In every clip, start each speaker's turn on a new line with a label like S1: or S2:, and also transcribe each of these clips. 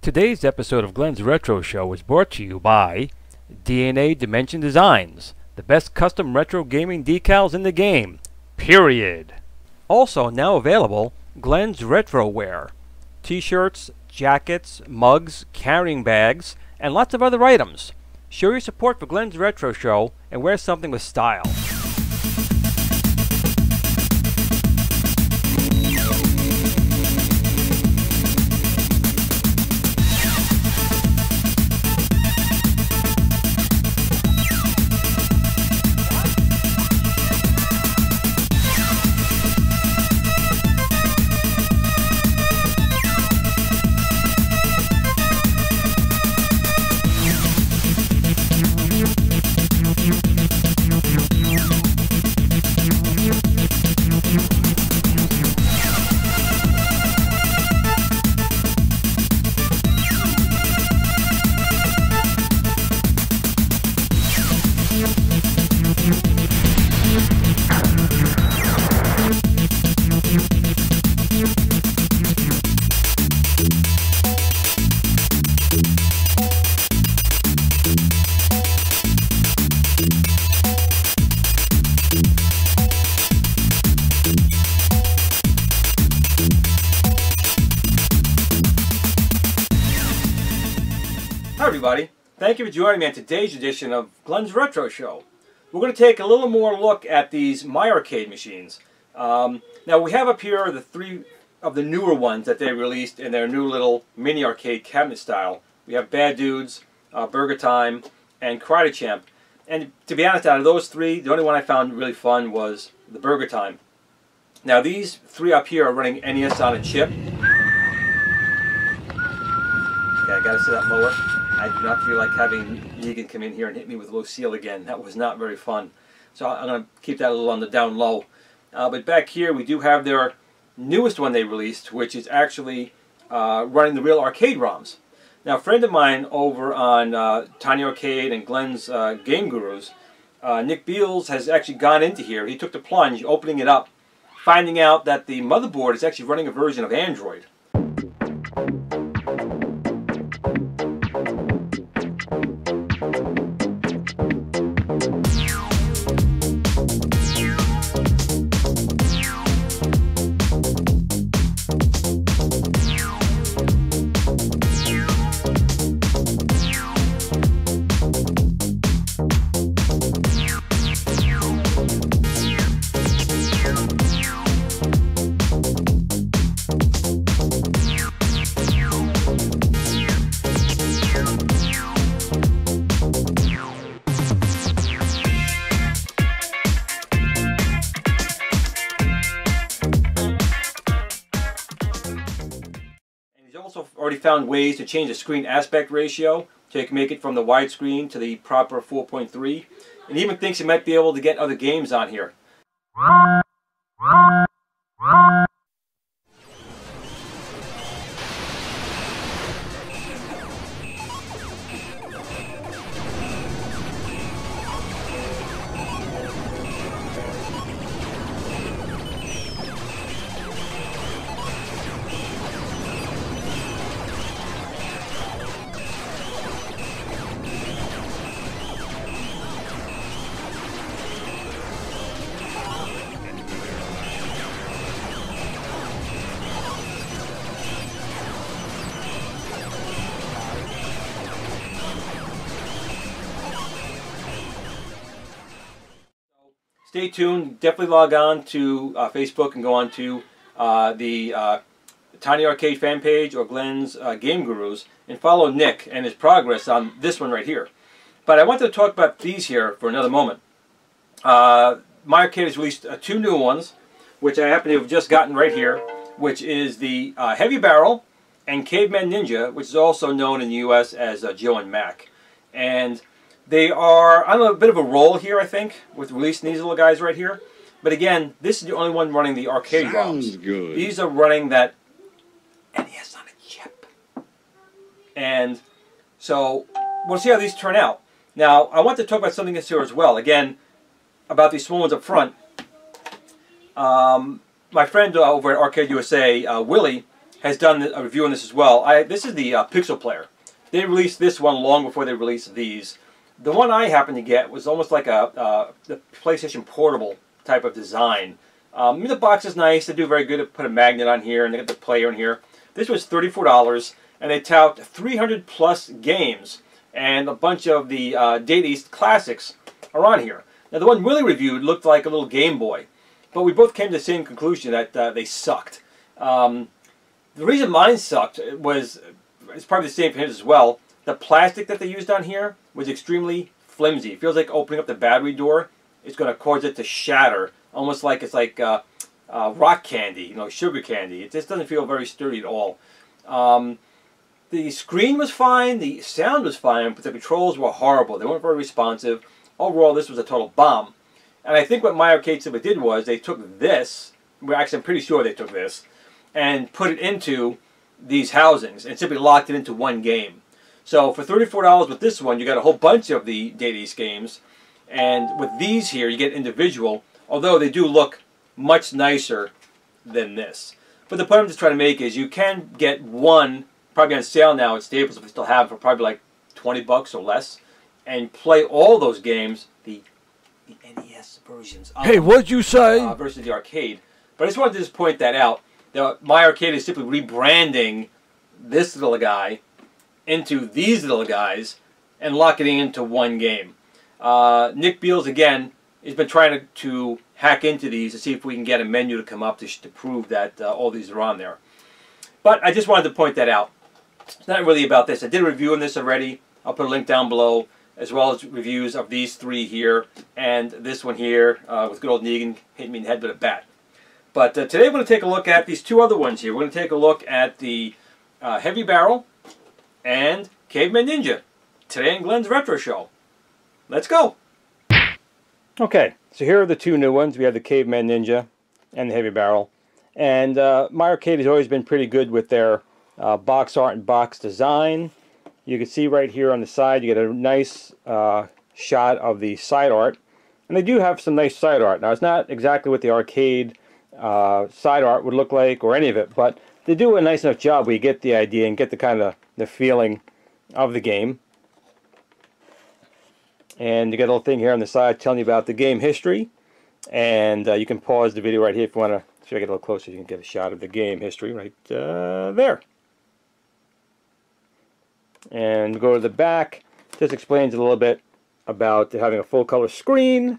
S1: Today's episode of Glen's Retro Show is brought to you by DNA Dimension Designs, the best custom retro gaming decals in the game, period. Also now available, Glen's Retroware, t-shirts, jackets, mugs, carrying bags, and lots of other items. Show your support for Glen's Retro Show and wear something with style.
S2: Hi everybody, thank you for joining me on today's edition of Glen's Retro Show. We're going to take a little more look at these MyArcade machines. Now we have up here the three of the newer ones that they released in their new little mini arcade cabinet style. We have Bad Dudes, Burgertime, and Karate Champ. And to be honest, out of those three, the only one I found really fun was the Burgertime. Now these three up here are running NES on a chip. Okay, I gotta set that mower. I do not feel like having Negan come in here and hit me with Lucille again. That was not very fun. So I'm going to keep that a little on the down low. But back here we do have their newest one they released, which is actually running the real arcade ROMs. Now a friend of mine over on Tiny Arcade and Glen's Game Gurus, Nick Beals, has actually gone into here. He took the plunge, opening it up, finding out that the motherboard is actually running a version of Android. Also already found ways to change the screen aspect ratio so you can make it from the widescreen to the proper 4.3, and even thinks he might be able to get other games on here. Stay tuned. Definitely log on to Facebook and go on to the Tiny Arcade fan page or Glen's Game Gurus and follow Nick and his progress on this one right here. But I wanted to talk about these here for another moment. MyArcade has released two new ones, which I happen to have just gotten right here, which is the Heavy Barrel and Caveman Ninja, which is also known in the U.S. as Joe and Mac. And they are on a bit of a roll here, I think, with releasing these little guys right here. But again, this is the only one running the arcade ROMs.
S3: Good.
S2: These are running that NES on a chip. And so we'll see how these turn out. Now, I want to talk about something else here as well. Again, about these small ones up front. My friend over at Arcade USA, Willie, has done a review on this as well. This is the Pixel Player. They released this one long before they released these. The one I happened to get was almost like the PlayStation Portable type of design. The box is nice. They do very good to put a magnet on here, and they got the player in here. This was $34, and they tout 300 plus games, and a bunch of the Data East classics are on here. Now, the one Willie reviewed looked like a little Game Boy, but we both came to the same conclusion that they sucked. The reason mine sucked was, it's probably the same for his as well, the plastic that they used on here was extremely flimsy. It feels like opening up the battery door, it's going to cause it to shatter, almost like it's like rock candy, you know, sugar candy. It just doesn't feel very sturdy at all. The screen was fine, the sound was fine, but the controls were horrible. They weren't very responsive. Overall, this was a total bomb. And I think what MyArcade simply did was they took this, well, actually I'm pretty sure they took this, and put it into these housings and simply locked it into one game. So for $34 with this one, you got a whole bunch of the Data East games, and with these here, you get individual, although they do look much nicer than this. But the point I'm just trying to make is you can get one, probably on sale now at Staples if they still have it, for probably like 20 bucks or less, and play all those games, the NES versions.
S1: Hey, what'd you say?
S2: Versus the arcade. But I just wanted to just point that out. MyArcade is simply rebranding this little guy into these little guys and locking it into one game. Nick Beals, again, has been trying to hack into these to see if we can get a menu to come up to prove that all these are on there. But I just wanted to point that out. It's not really about this. I did a review on this already. I'll put a link down below, as well as reviews of these three here and this one here with good old Negan hitting me in the head with a bat. But today we're going to take a look at these two other ones here. We're going to take a look at the Heavy Barrel and Caveman Ninja today in Glen's Retro Show. Let's go! Okay, so here are the two new ones. We have the Caveman Ninja and the Heavy Barrel. And MyArcade has always been pretty good with their box art and box design. You can see right here on the side, you get a nice shot of the side art. And they do have some nice side art. Now, it's not exactly what the arcade side art would look like or any of it, but they do a nice enough job where you get the idea and get the kind of the feeling of the game. And you get a little thing here on the side telling you about the game history. And you can pause the video right here if you want to. If I get a little closer, you can get a shot of the game history right there. And go to the back. This explains a little bit about having a full color screen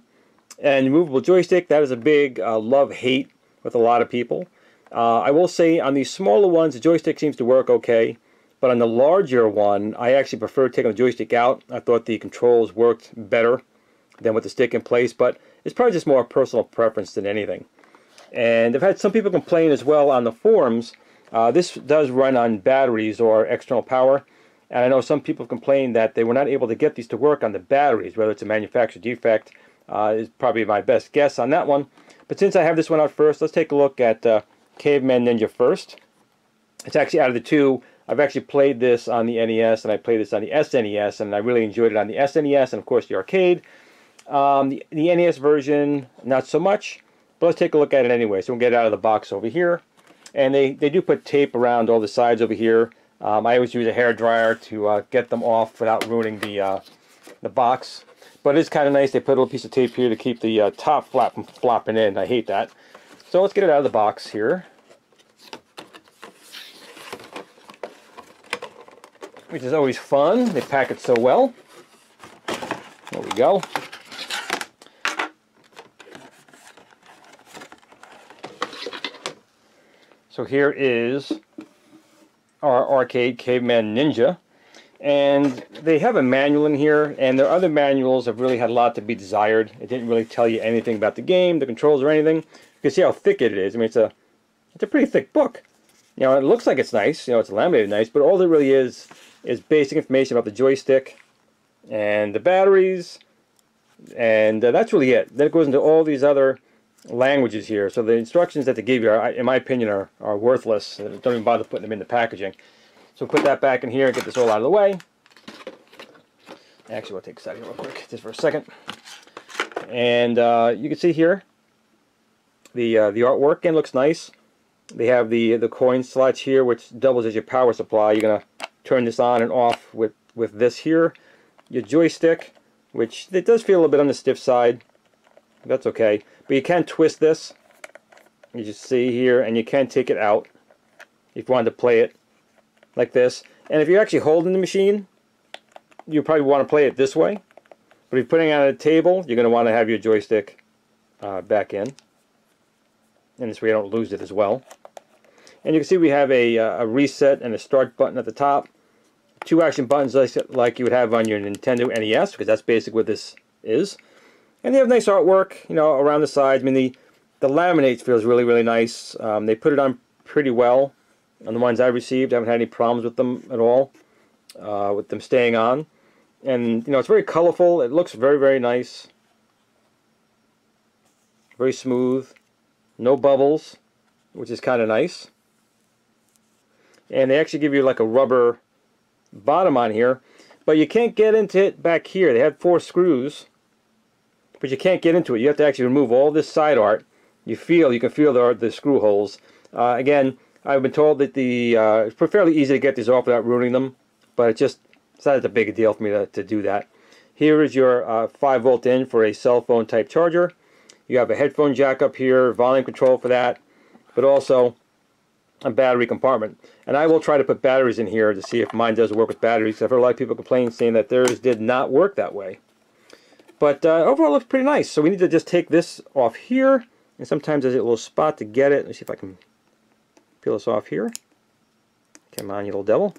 S2: and movable joystick. That is a big love-hate with a lot of people. I will say on these smaller ones, the joystick seems to work okay. But on the larger one, I actually prefer taking the joystick out. I thought the controls worked better than with the stick in place. But it's probably just more personal preference than anything. And I've had some people complain as well on the forums. This does run on batteries or external power. And I know some people complained that they were not able to get these to work on the batteries, whether it's a manufacturer defect is probably my best guess on that one. But since I have this one out first, let's take a look at Caveman Ninja first. It's actually out of the two. I've actually played this on the NES, and I played this on the SNES, and I really enjoyed it on the SNES, and of course the arcade. The NES version, not so much, but let's take a look at it anyway. So we'll get it out of the box over here. And they do put tape around all the sides over here. I always use a hairdryer to get them off without ruining the box. But it is kind of nice. They put a little piece of tape here to keep the top flap from flopping in. I hate that. So let's get it out of the box here. Which is always fun. They pack it so well. There we go. So here is our arcade Caveman Ninja. And they have a manual in here, and their other manuals have really had a lot to be desired. It didn't really tell you anything about the game, the controls, or anything. You can see how thick it is. I mean, it's a pretty thick book. You know, it looks like it's nice. You know, it's laminated nice, but all there really is basic information about the joystick and the batteries, and that's really it. Then it goes into all these other languages here. So the instructions that they give you, in my opinion, are worthless. Don't even bother putting them in the packaging. So put that back in here and get this all out of the way. Actually, we'll take this out of here real quick, just for a second. And you can see here the artwork, and looks nice. They have the coin slots here, which doubles as your power supply. You're gonna turn this on and off with this here. Your joystick, which it does feel a little bit on the stiff side. That's okay, but you can twist this. You just see here, and you can take it out if you wanted to play it like this. And if you're actually holding the machine, you probably want to play it this way. But if you're putting it on a table, you're going to want to have your joystick back in. And this way you don't lose it as well. And you can see we have a reset and a start button at the top. 2 action buttons like you would have on your Nintendo NES, because that's basically what this is. And they have nice artwork, you know, around the sides. I mean, the laminate feels really, really nice. They put it on pretty well on the ones I received. I haven't had any problems with them at all, with them staying on. And, you know, it's very colorful. It looks very, very nice. Very smooth. No bubbles, which is kind of nice. And they actually give you like a rubber bottom on here, but you can't get into it back here. They have 4 screws, but you can't get into it. You have to actually remove all this side art. You can feel the screw holes. Again, I've been told that it's fairly easy to get these off without ruining them, but it's not that big a deal for me to do that. Here is your 5-volt in for a cell phone type charger. You have a headphone jack up here, volume control for that, but also a battery compartment. And I will try to put batteries in here to see if mine does work with batteries. I've heard a lot of people complain saying that theirs did not work that way. But overall it looks pretty nice. So we need to just take this off here, and sometimes there's a little spot to get it. Let's see if I can peel this off here. Come on, you little devil.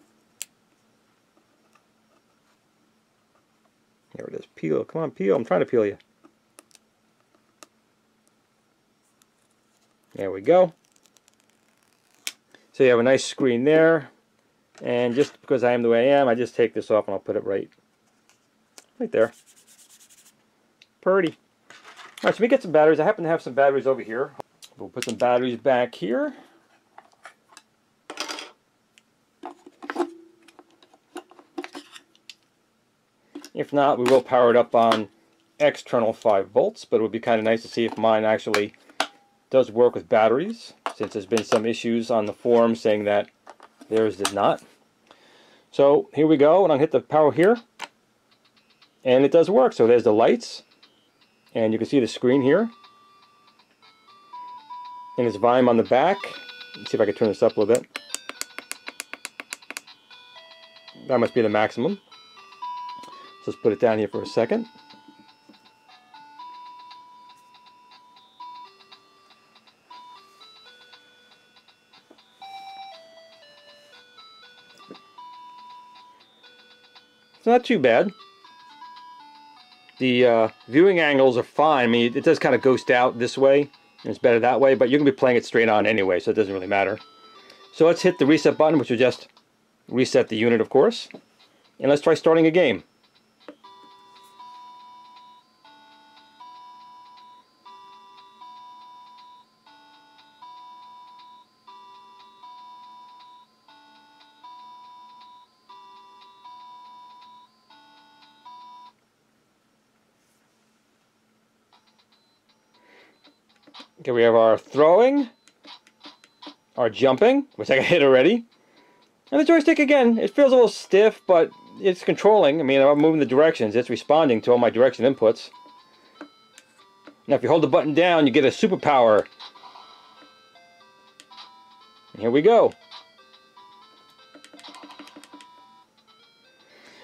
S2: There it is. Peel. Come on, peel. I'm trying to peel you. There we go. So you have a nice screen there. And just because I am the way I am, I just take this off and I'll put it right there. Pretty. Alright, so we get some batteries. I happen to have some batteries over here. We'll put some batteries back here. If not, we will power it up on external 5 volts, but it would be kind of nice to see if mine actually does work with batteries, since there's been some issues on the forum saying that theirs did not. So here we go, and I'll hit the power here, and it does work. So there's the lights, and you can see the screen here, and its volume on the back. Let's see if I can turn this up a little bit. That must be the maximum. So let's put it down here for a second. It's not too bad. The viewing angles are fine. I mean, it does kind of ghost out this way, and it's better that way, but you're going to be playing it straight on anyway, so it doesn't really matter. So let's hit the reset button, which will just reset the unit, of course. And let's try starting a game. Okay, we have our throwing, our jumping, which I hit already, and the joystick again. It feels a little stiff, but it's controlling. I mean, I'm moving the directions. It's responding to all my direction inputs. Now, if you hold the button down, you get a superpower. And here we go.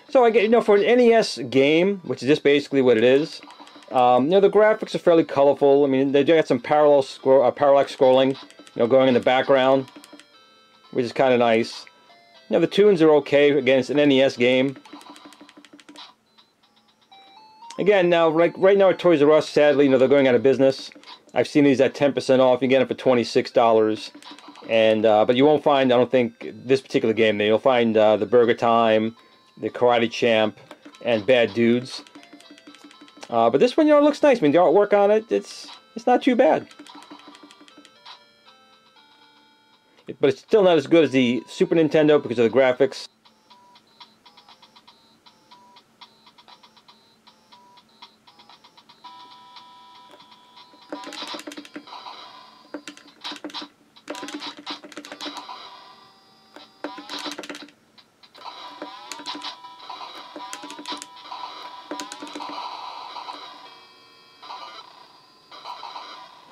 S2: So I get, you know, for an NES game, which is just basically what it is. You know, the graphics are fairly colorful. I mean, they do have some parallax scrolling, you know, going in the background, which is kind of nice. You know, the tunes are okay. Again, it's an NES game. Again, now, right now at Toys R Us, sadly, you know, they're going out of business. I've seen these at 10% off. You can get them for $26, and but you won't find, I don't think, this particular game there. You'll find the Burgertime, the Karate Champ, and Bad Dudes. But this one, you know, looks nice. I mean, the artwork on it, it's not too bad. But it's still not as good as the Super Nintendo because of the graphics.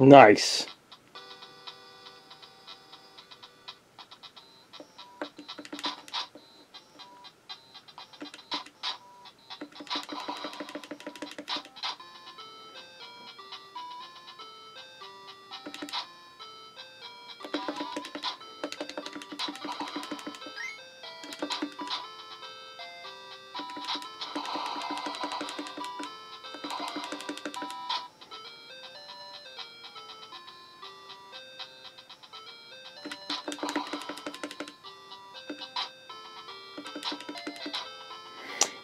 S2: Nice.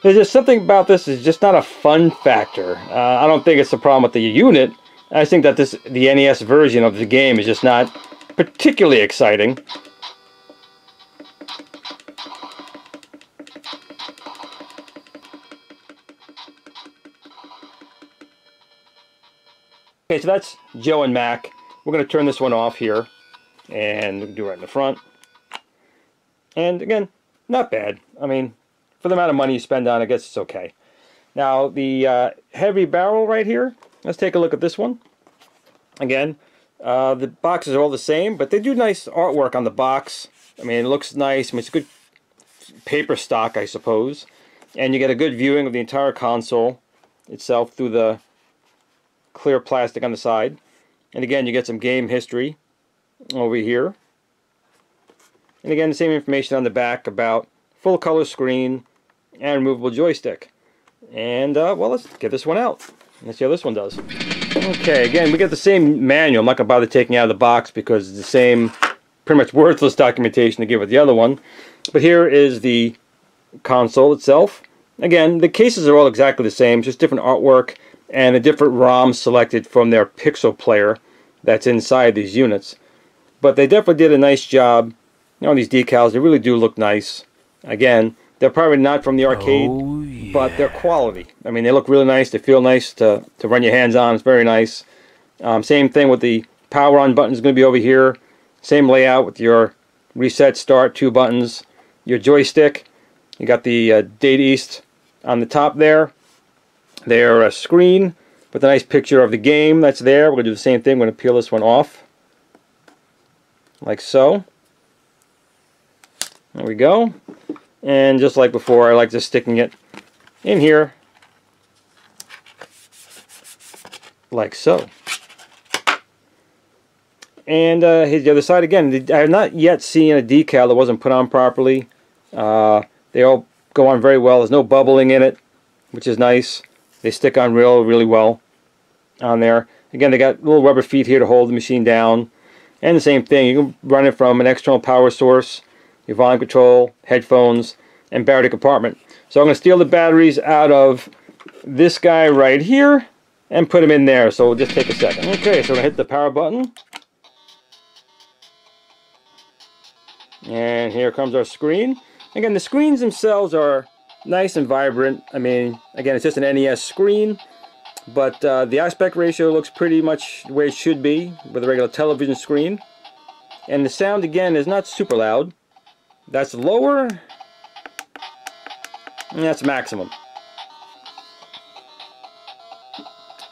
S2: There's just something about this is just not a fun factor. I don't think it's a problem with the unit. I think that the NES version of the game is just not particularly exciting. Okay, so that's Joe and Mac. We're going to turn this one off here, and we can do it right in the front. And again, not bad. I mean, for the amount of money you spend on it, I guess it's okay. Now, the heavy barrel right here, let's take a look at this one. Again, the boxes are all the same, but they do nice artwork on the box. I mean, it looks nice. I mean, it's good paper stock, I suppose. And you get a good viewing of the entire console itself through the clear plastic on the side. And again, you get some game history over here. And again, the same information on the back about full color screen and removable joystick. And well, let's get this one out. Let's see how this one does. Okay, again, we get the same manual. I'm not going to bother taking it out of the box because it's the same pretty much worthless documentation to give with the other one. But here is the console itself. Again, the cases are all exactly the same, just different artwork and a different ROM selected from their pixel player that's inside these units. But they definitely did a nice job. You know, these decals, they really do look nice. Again, they're probably not from the arcade, but they're quality. I mean, they look really nice. They feel nice to run your hands on. It's very nice. Same thing with the power on button is going to be over here. Same layout with your reset, start, 2 buttons. Your joystick, you got the Date East on the top there. Their screen with a nice picture of the game that's there. We're going to do the same thing. We're going to peel this one off. Like so. There we go. And just like before, I like just sticking it in here. Like so. And here's the other side again. I have not yet seen a decal that wasn't put on properly. They all go on very well. There's no bubbling in it, which is nice. They stick on really well on there. Again, they got little rubber feet here to hold the machine down. And the same thing, you can run it from an external power source, your volume control, headphones, and battery compartment. So I'm going to steal the batteries out of this guy right here and put them in there. So we'll just take a second. Okay, so we're going to hit the power button. And here comes our screen. Again, the screens themselves are nice and vibrant. I mean, again, it's just an NES screen, but the aspect ratio looks pretty much the way it should be with a regular television screen. And the sound, again, is not super loud. That's lower, and that's maximum.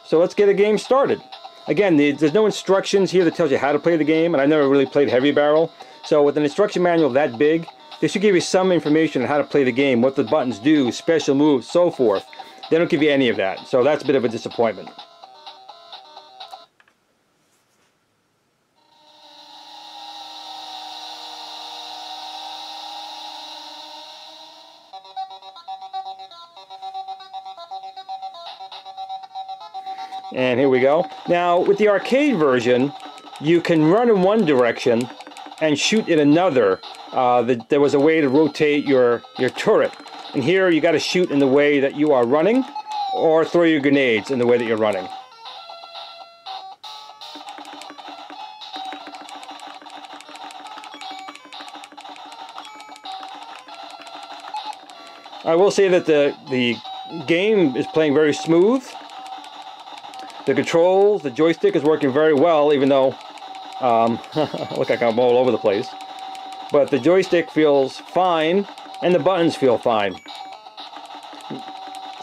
S2: So let's get a game started. Again, there's no instructions here that tells you how to play the game, and I've never really played Heavy Barrel. So with an instruction manual that big, they should give you some information on how to play the game, what the buttons do, special moves, so forth. They don't give you any of that, so that's a bit of a disappointment. And here we go. Now, with the arcade version, you can run in one direction and shoot in another. There was a way to rotate your turret. And here you got to shoot in the way that you are running, or throw your grenades in the way that you're running. I will say that the game is playing very smooth. The controls, the joystick is working very well, even though look like I'm all over the place. But the joystick feels fine, and the buttons feel fine.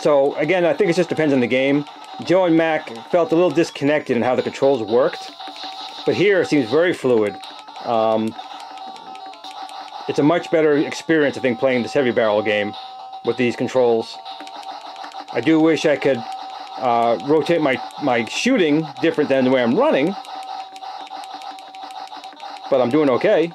S2: So again, I think it just depends on the game. Joe and Mac felt a little disconnected in how the controls worked. But here it seems very fluid. It's a much better experience, I think, playing this heavy barrel game with these controls. I do wish I could rotate my shooting different than the way I'm running, but I'm doing okay.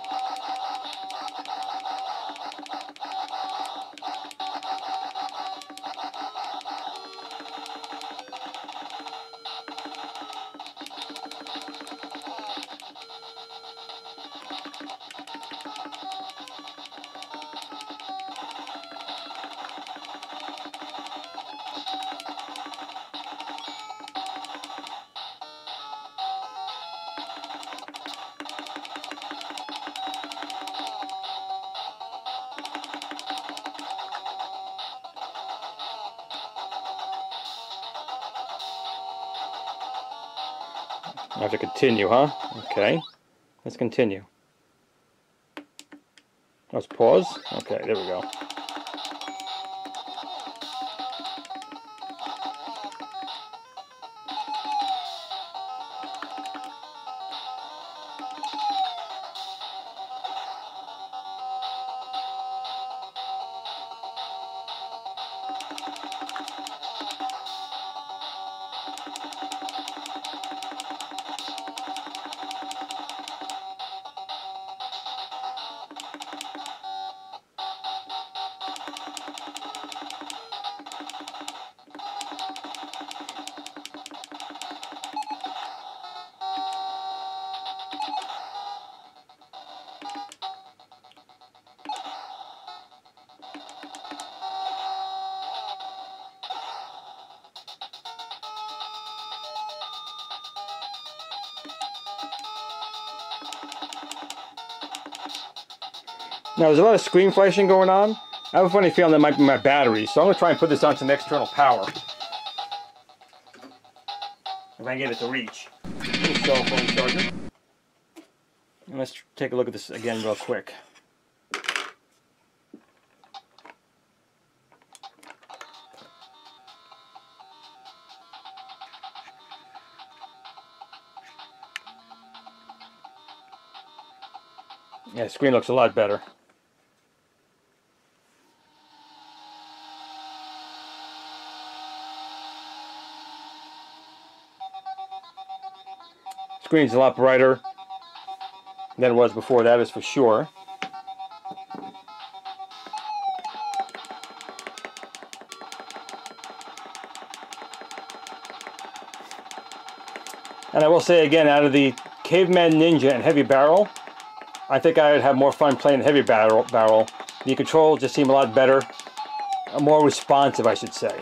S2: I have to continue, huh? Okay. Let's continue. Let's pause. Okay, there we go. Now there's a lot of screen flashing going on. I have a funny feeling that might be my battery, so I'm going to try and put this on some external power. If I can get it to reach. Cell phone charger. And let's take a look at this again real quick. Yeah, the screen looks a lot better. Screen's a lot brighter than it was before, that is for sure. And I will say again, out of the Caveman Ninja and Heavy Barrel, I think I would have more fun playing Heavy Barrel. The controls just seem a lot better, more responsive, I should say.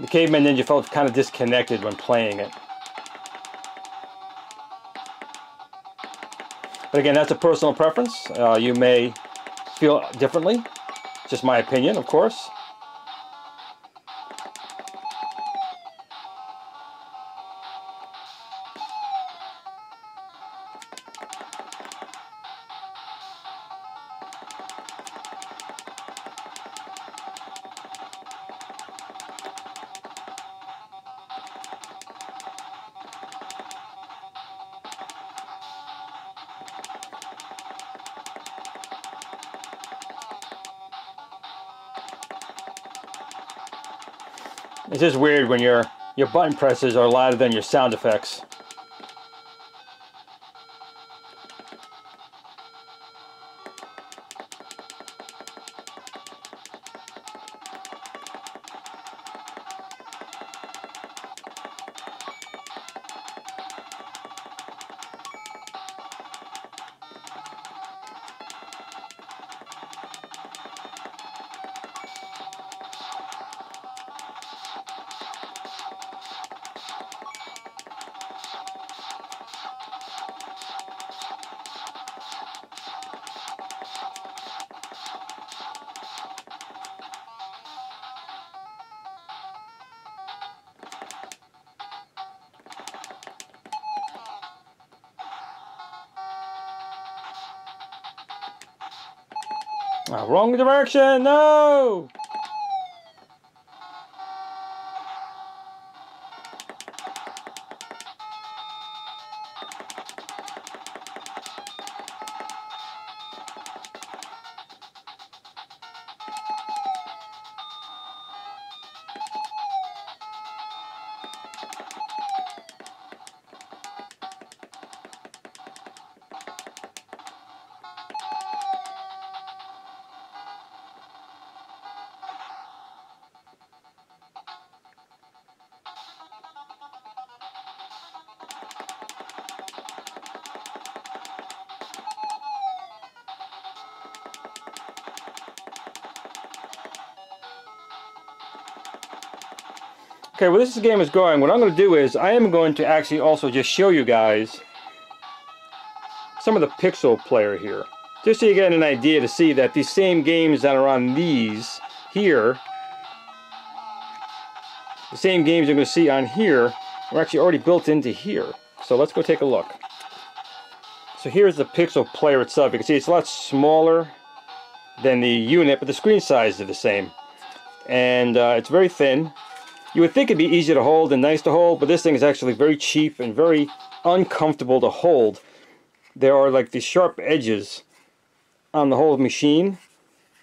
S2: The Caveman Ninja felt kind of disconnected when playing it. But again, that's a personal preference. You may feel differently. Just my opinion, of course. It's just weird when your button presses are louder than your sound effects. Oh, wrong direction, no! Okay, well, this game is going. What I'm going to do is I am going to actually also just show you guys some of the pixel player here. Just so you get an idea to see that these same games that are on these here, the same games you're going to see on here are actually already built into here. So let's go take a look. So here's the pixel player itself. You can see it's a lot smaller than the unit, but the screen size is the same. And it's very thin. You would think it'd be easy to hold and nice to hold, but this thing is actually very cheap and very uncomfortable to hold. There are like these sharp edges on the whole machine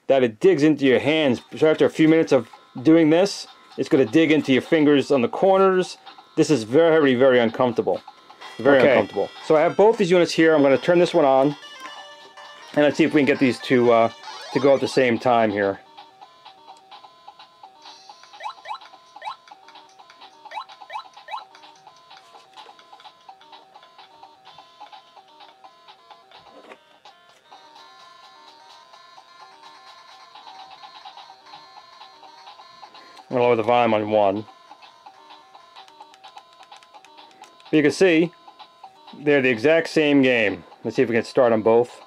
S2: that it digs into your hands. So after a few minutes of doing this, it's going to dig into your fingers on the corners. This is very, very uncomfortable. Very uncomfortable. So I have both these units here. I'm going to turn this one on, and let's see if we can get these to go at the same time here. I'm going to lower the volume on 1. But you can see they're the exact same game. Let's see if we can start on both.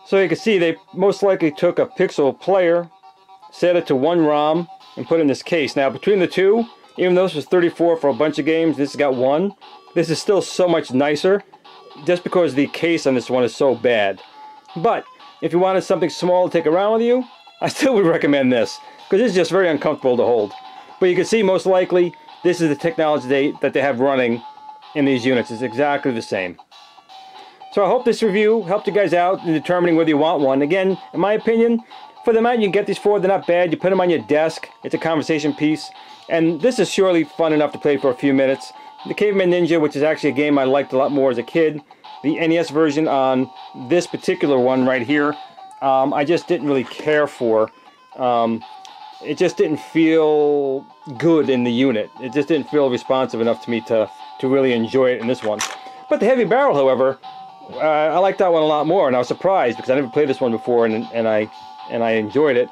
S2: So you can see they most likely took a pixel player, set it to 1 ROM, and put it in this case. Now between the two, even though this was 34 for a bunch of games, this has got 1. This is still so much nicer, just because the case on this one is so bad. But if you wanted something small to take around with you, I still would recommend this, because it's just very uncomfortable to hold. But you can see most likely this is the technology that they have running in these units. It's exactly the same. So I hope this review helped you guys out in determining whether you want one. Again, in my opinion, for the amount you can get these for, they're not bad. You put them on your desk. It's a conversation piece. And this is surely fun enough to play for a few minutes. The Caveman Ninja, which is actually a game I liked a lot more as a kid. The NES version on this particular one right here, I just didn't really care for. It just didn't feel good in the unit. It just didn't feel responsive enough to me to really enjoy it in this one. But the Heavy Barrel, however, I liked that one a lot more, and I was surprised because I never played this one before, and I enjoyed it.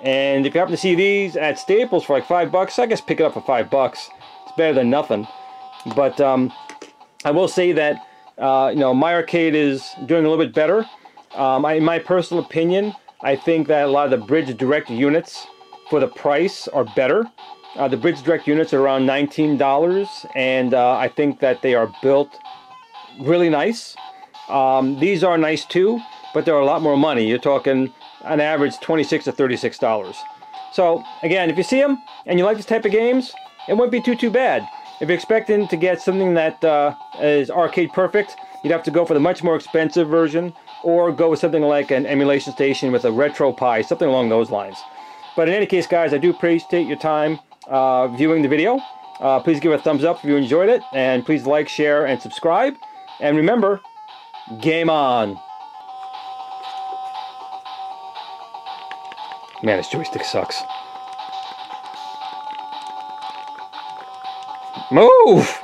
S2: And if you happen to see these at Staples for like $5, I guess pick it up for $5. It's better than nothing. But I will say that you know, MyArcade is doing a little bit better. In my personal opinion, I think that a lot of the Bridge Direct units for the price are better. The Bridge Direct units are around $19, and I think that they are built really nice. These are nice too, but they're a lot more money. You're talking on average $26 to $36. So again, if you see them and you like this type of games, it wouldn't be too bad. If you're expecting to get something that is arcade perfect, you'd have to go for the much more expensive version, or go with something like an emulation station with a retro Pi, something along those lines. But in any case, guys, I do appreciate your time viewing the video. Please give it a thumbs up if you enjoyed it, and please like, share, and subscribe. And remember, game on! Man, this joystick sucks. Move!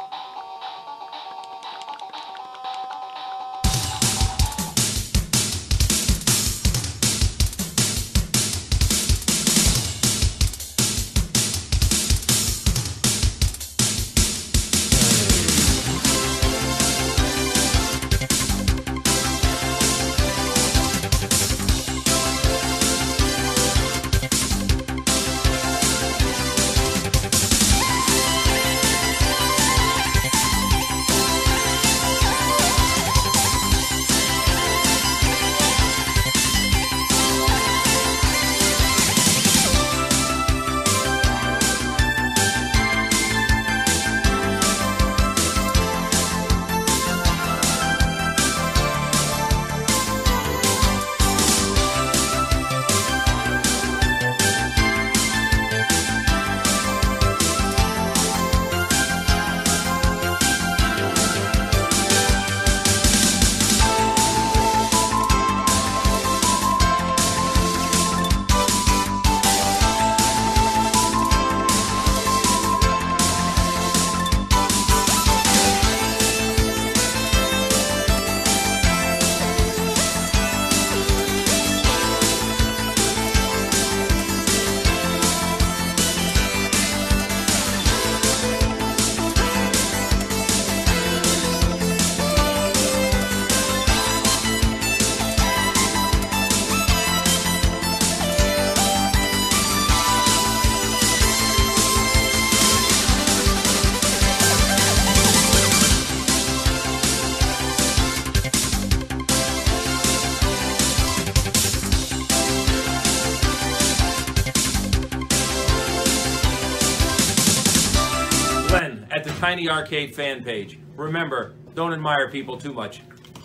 S3: at the Tiny Arcade fan page. Remember, don't admire people too much.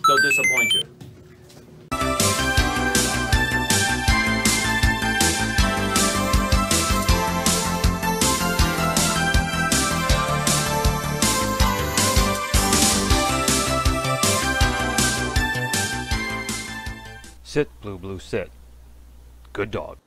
S3: They'll disappoint you.
S1: Sit, Blue Blue, sit. Good dog.